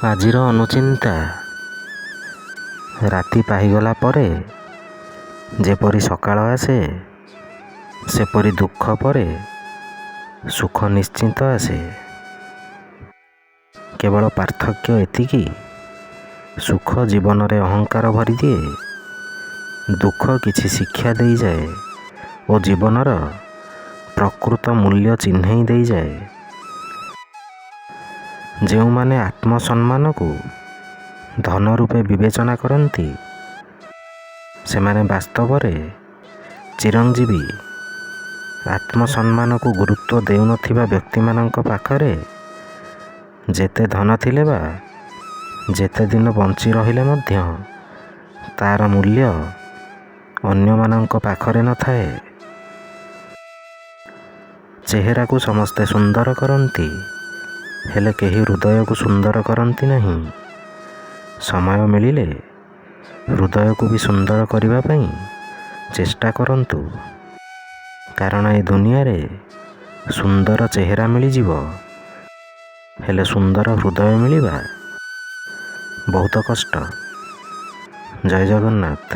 ଆଜିର ଅନୁଚିନ୍ତା। ରାତି ପାହିଗଲା ପରେ ଯେପରି ସକାଳ ଆସେ, ସେପରି ଦୁଃଖ ପରେ ସୁଖ ନିଶ୍ଚିନ୍ତ ଆସେ। କେବଳ ପାର୍ଥକ୍ୟ ଏତିକି, ସୁଖ ଜୀବନରେ ଅହଙ୍କାର ଭରିଦିଏ, ଦୁଃଖ କିଛି ଶିକ୍ଷା ଦେଇଯାଏ ଓ ଜୀବନର ପ୍ରକୃତ ମୂଲ୍ୟ ଚିହ୍ନେଇ ଦେଇଯାଏ। ଯେଉଁମାନେ ଆତ୍ମସମ୍ମାନକୁ ଧନ ରୂପେ ବିବେଚନା କରନ୍ତି, ସେମାନେ ବାସ୍ତବରେ ଚିରଞ୍ଜୀବୀ। ଆତ୍ମସମ୍ମାନକୁ ଗୁରୁତ୍ୱ ଦେଉନଥିବା ବ୍ୟକ୍ତିମାନଙ୍କ ପାଖରେ ଯେତେ ଧନ ଥିଲେ ବା ଯେତେ ଦିନ ବଞ୍ଚି ରହିଲେ ମଧ୍ୟ ତା'ର ମୂଲ୍ୟ ଅନ୍ୟମାନଙ୍କ ପାଖରେ ନଥାଏ। ଚେହେରାକୁ ସମସ୍ତେ ସୁନ୍ଦର କରନ୍ତି, ହେଲେ କେହି ହୃଦୟକୁ ସୁନ୍ଦର କରନ୍ତି ନାହିଁ। ସମୟ ମିଳିଲେ ହୃଦୟକୁ ବି ସୁନ୍ଦର କରିବା ପାଇଁ ଚେଷ୍ଟା କରନ୍ତୁ, କାରଣ ଏ ଦୁନିଆରେ ସୁନ୍ଦର ଚେହେରା ମିଳିଯିବ, ହେଲେ ସୁନ୍ଦର ହୃଦୟ ମିଳିବା ବହୁତ କଷ୍ଟ। ଜୟ ଜଗନ୍ନାଥ।